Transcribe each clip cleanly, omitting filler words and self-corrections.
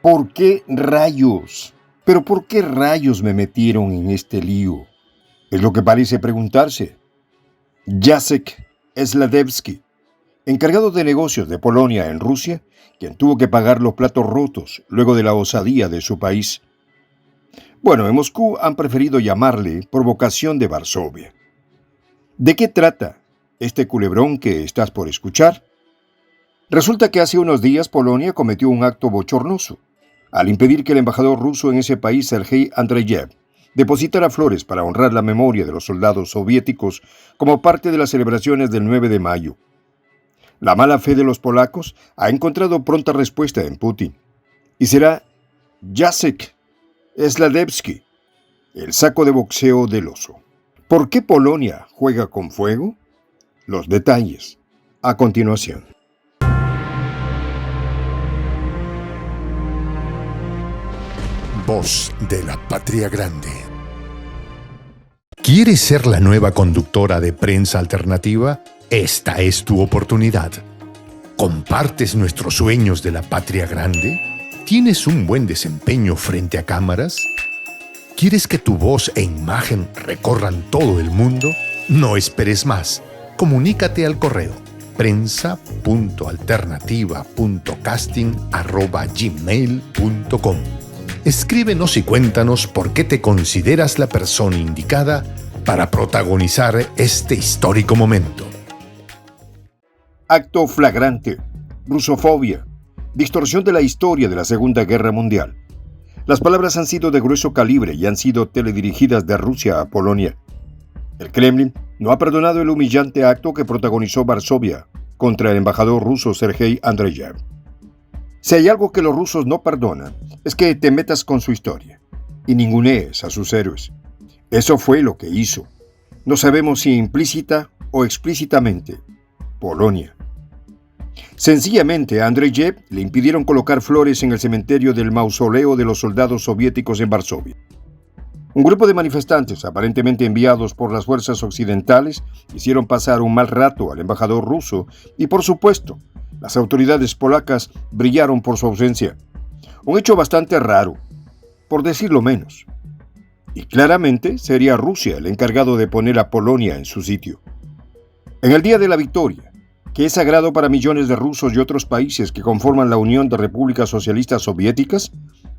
¿Por qué rayos? ¿Pero por qué rayos me metieron en este lío? Es lo que parece preguntarse. Jacek Sladewski, encargado de negocios de Polonia en Rusia, quien tuvo que pagar los platos rotos luego de la osadía de su país. Bueno, en Moscú han preferido llamarle provocación de Varsovia. ¿De qué trata este culebrón que estás por escuchar? Resulta que hace unos días Polonia cometió un acto bochornoso al impedir que el embajador ruso en ese país, Sergei Andreyev, depositara flores para honrar la memoria de los soldados soviéticos como parte de las celebraciones del 9 de mayo. La mala fe de los polacos ha encontrado pronta respuesta en Putin, y será Jacek Sladewski, el saco de boxeo del oso. ¿Por qué Polonia juega con fuego? Los detalles, a continuación. Voz de la Patria Grande. ¿Quieres ser la nueva conductora de Prensa Alternativa? Esta es tu oportunidad. ¿Compartes nuestros sueños de la Patria Grande? ¿Tienes un buen desempeño frente a cámaras? ¿Quieres que tu voz e imagen recorran todo el mundo? No esperes más. Comunícate al correo prensa.alternativa.casting@gmail.com. Escríbenos y cuéntanos por qué te consideras la persona indicada para protagonizar este histórico momento. Acto flagrante, rusofobia, distorsión de la historia de la Segunda Guerra Mundial. Las palabras han sido de grueso calibre y han sido teledirigidas de Rusia a Polonia. El Kremlin no ha perdonado el humillante acto que protagonizó Varsovia contra el embajador ruso Sergei Andreyev. Si hay algo que los rusos no perdonan, es que te metas con su historia y ningunees a sus héroes. Eso fue lo que hizo. No sabemos si implícita o explícitamente Polonia. Sencillamente a Andreyev le impidieron colocar flores en el cementerio del mausoleo de los soldados soviéticos en Varsovia. Un grupo de manifestantes, aparentemente enviados por las fuerzas occidentales, hicieron pasar un mal rato al embajador ruso y, por supuesto, las autoridades polacas brillaron por su ausencia. Un hecho bastante raro, por decirlo menos. Y claramente sería Rusia el encargado de poner a Polonia en su sitio. En el Día de la Victoria, que es sagrado para millones de rusos y otros países que conforman la Unión de Repúblicas Socialistas Soviéticas,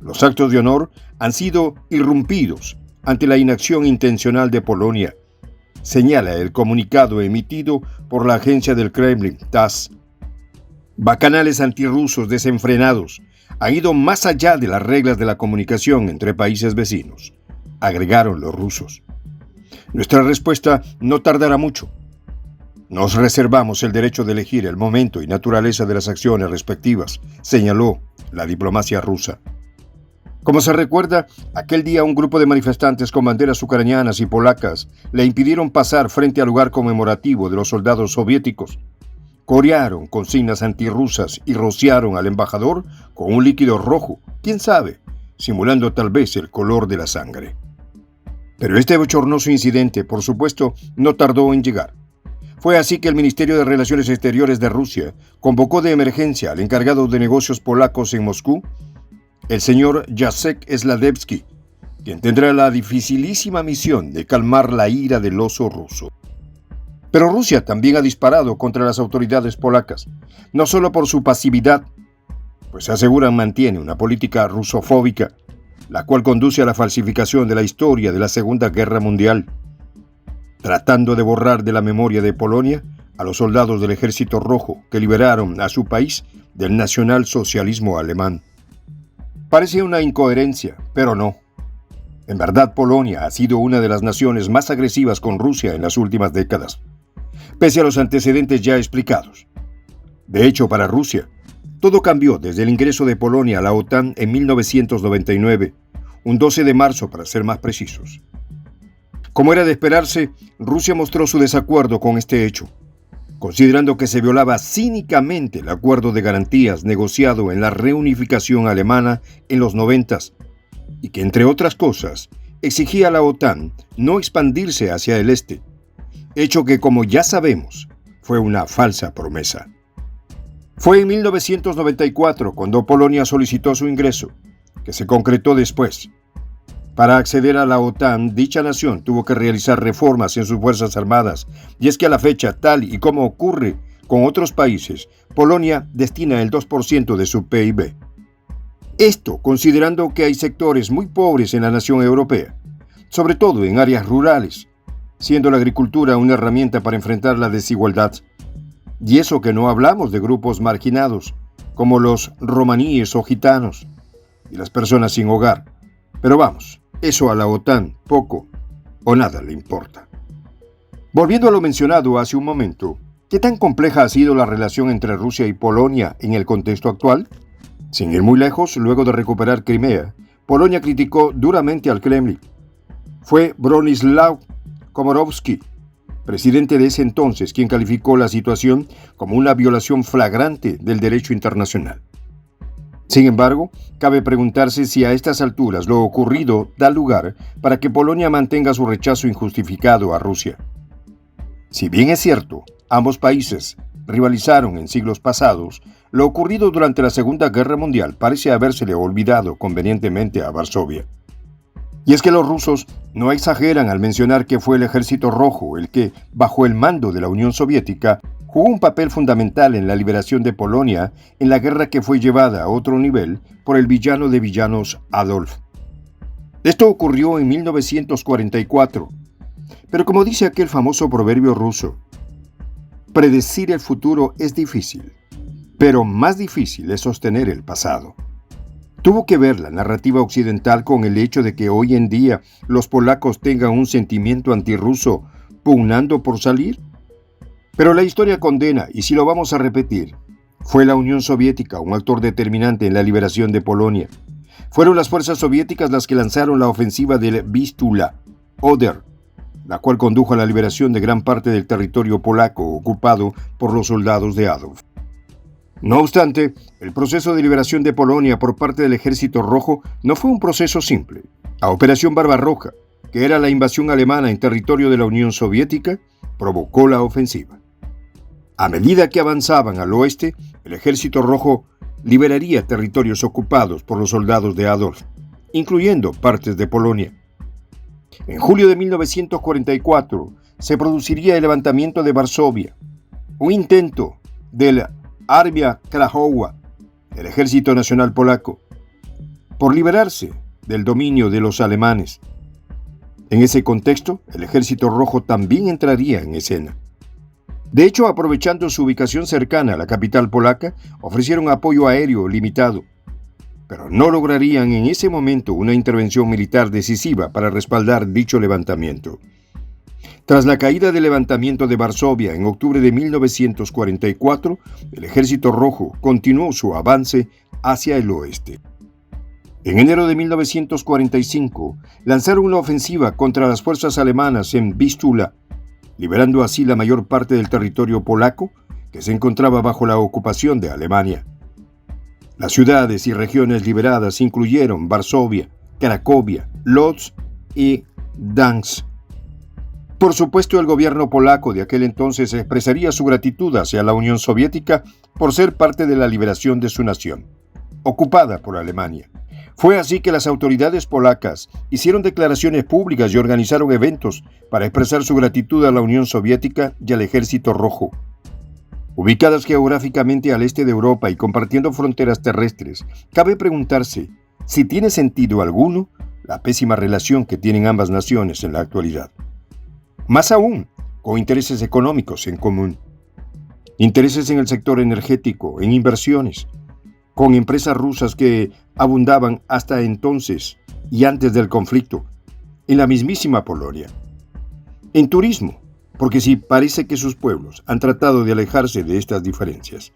los actos de honor han sido irrumpidos ante la inacción intencional de Polonia, señala el comunicado emitido por la agencia del Kremlin, TASS. Bacanales antirrusos desenfrenados han ido más allá de las reglas de la comunicación entre países vecinos, agregaron los rusos. Nuestra respuesta no tardará mucho. Nos reservamos el derecho de elegir el momento y naturaleza de las acciones respectivas, señaló la diplomacia rusa. Como se recuerda, aquel día un grupo de manifestantes con banderas ucranianas y polacas le impidieron pasar frente al lugar conmemorativo de los soldados soviéticos. Corearon consignas antirrusas y rociaron al embajador con un líquido rojo, quién sabe, simulando tal vez el color de la sangre. Pero este bochornoso incidente, por supuesto, no tardó en llegar. Fue así que el Ministerio de Relaciones Exteriores de Rusia convocó de emergencia al encargado de negocios polacos en Moscú, el señor Jacek Sladewski, quien tendrá la dificilísima misión de calmar la ira del oso ruso. Pero Rusia también ha disparado contra las autoridades polacas, no solo por su pasividad, pues aseguran mantiene una política rusofóbica, la cual conduce a la falsificación de la historia de la Segunda Guerra Mundial, tratando de borrar de la memoria de Polonia a los soldados del Ejército Rojo que liberaron a su país del nacionalsocialismo alemán. Parece una incoherencia, pero no. En verdad, Polonia ha sido una de las naciones más agresivas con Rusia en las últimas décadas, pese a los antecedentes ya explicados. De hecho, para Rusia, todo cambió desde el ingreso de Polonia a la OTAN en 1999, un 12 de marzo para ser más precisos. Como era de esperarse, Rusia mostró su desacuerdo con este hecho, considerando que se violaba cínicamente el acuerdo de garantías negociado en la reunificación alemana en los 90s y que, entre otras cosas, exigía a la OTAN no expandirse hacia el este, hecho que, como ya sabemos, fue una falsa promesa. Fue en 1994 cuando Polonia solicitó su ingreso, que se concretó después. Para acceder a la OTAN, dicha nación tuvo que realizar reformas en sus fuerzas armadas, y es que a la fecha, tal y como ocurre con otros países, Polonia destina el 2% de su PIB. Esto considerando que hay sectores muy pobres en la nación europea, sobre todo en áreas rurales, siendo la agricultura una herramienta para enfrentar la desigualdad. Y eso que no hablamos de grupos marginados, como los romaníes o gitanos, y las personas sin hogar. Pero vamos, eso a la OTAN poco o nada le importa. Volviendo a lo mencionado hace un momento, ¿qué tan compleja ha sido la relación entre Rusia y Polonia en el contexto actual? Sin ir muy lejos, luego de recuperar Crimea, Polonia criticó duramente al Kremlin. Fue Bronisław Komorowski, presidente de ese entonces, quien calificó la situación como una violación flagrante del derecho internacional. Sin embargo, cabe preguntarse si a estas alturas lo ocurrido da lugar para que Polonia mantenga su rechazo injustificado a Rusia. Si bien es cierto, ambos países rivalizaron en siglos pasados, lo ocurrido durante la Segunda Guerra Mundial parece habérsele olvidado convenientemente a Varsovia. Y es que los rusos no exageran al mencionar que fue el Ejército Rojo el que, bajo el mando de la Unión Soviética, jugó un papel fundamental en la liberación de Polonia en la guerra que fue llevada a otro nivel por el villano de villanos Adolf. Esto ocurrió en 1944, pero como dice aquel famoso proverbio ruso, predecir el futuro es difícil, pero más difícil es sostener el pasado. Tuvo que ver la narrativa occidental con el hecho de que hoy en día los polacos tengan un sentimiento antirruso pugnando por salir. Pero la historia condena, y si lo vamos a repetir, fue la Unión Soviética un actor determinante en la liberación de Polonia. Fueron las fuerzas soviéticas las que lanzaron la ofensiva del Vistula-Oder, la cual condujo a la liberación de gran parte del territorio polaco ocupado por los soldados de Adolf. No obstante, el proceso de liberación de Polonia por parte del Ejército Rojo no fue un proceso simple. La Operación Barbarroja, que era la invasión alemana en territorio de la Unión Soviética, provocó la ofensiva. A medida que avanzaban al oeste, el Ejército Rojo liberaría territorios ocupados por los soldados de Adolf, incluyendo partes de Polonia. En julio de 1944 se produciría el levantamiento de Varsovia, un intento del Armia Krajowa, el Ejército Nacional Polaco, por liberarse del dominio de los alemanes. En ese contexto, el Ejército Rojo también entraría en escena. De hecho, aprovechando su ubicación cercana a la capital polaca, ofrecieron apoyo aéreo limitado, pero no lograrían en ese momento una intervención militar decisiva para respaldar dicho levantamiento. Tras la caída del levantamiento de Varsovia en octubre de 1944, el Ejército Rojo continuó su avance hacia el oeste. En enero de 1945, lanzaron una ofensiva contra las fuerzas alemanas en Vistula, liberando así la mayor parte del territorio polaco que se encontraba bajo la ocupación de Alemania. Las ciudades y regiones liberadas incluyeron Varsovia, Cracovia, Lodz y Gdansk. Por supuesto, el gobierno polaco de aquel entonces expresaría su gratitud hacia la Unión Soviética por ser parte de la liberación de su nación, ocupada por Alemania. Fue así que las autoridades polacas hicieron declaraciones públicas y organizaron eventos para expresar su gratitud a la Unión Soviética y al Ejército Rojo. Ubicadas geográficamente al este de Europa y compartiendo fronteras terrestres, cabe preguntarse si tiene sentido alguno la pésima relación que tienen ambas naciones en la actualidad. Más aún, con intereses económicos en común. Intereses en el sector energético, en inversiones, con empresas rusas que abundaban hasta entonces y antes del conflicto, en la mismísima Polonia. En turismo, porque sí parece que sus pueblos han tratado de alejarse de estas diferencias.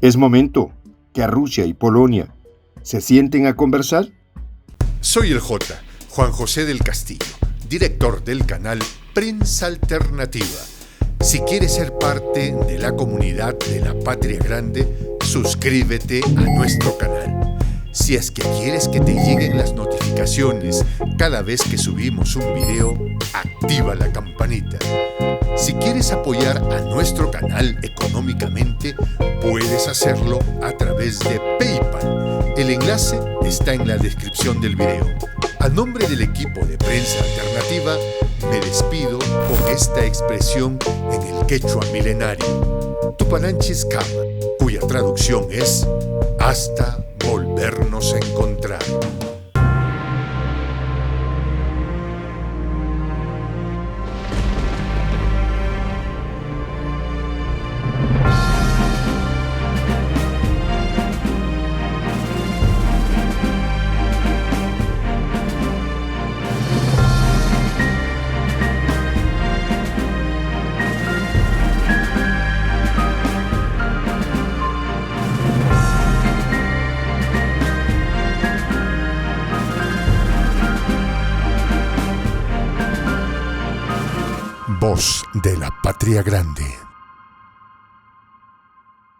¿Es momento que a Rusia y Polonia se sienten a conversar? Soy el J, Juan José del Castillo, director del canal Prensa Alternativa. Si quieres ser parte de la comunidad de la Patria Grande, suscríbete a nuestro canal. Si es que quieres que te lleguen las notificaciones cada vez que subimos un video, activa la campanita. Si quieres apoyar a nuestro canal económicamente, puedes hacerlo a través de PayPal. El enlace está en la descripción del video. A nombre del equipo de Prensa Alternativa, me despido con esta expresión en el quechua milenario, Tupananchis Kama, cuya traducción es hasta volvernos a encontrar. Voz de la Patria Grande.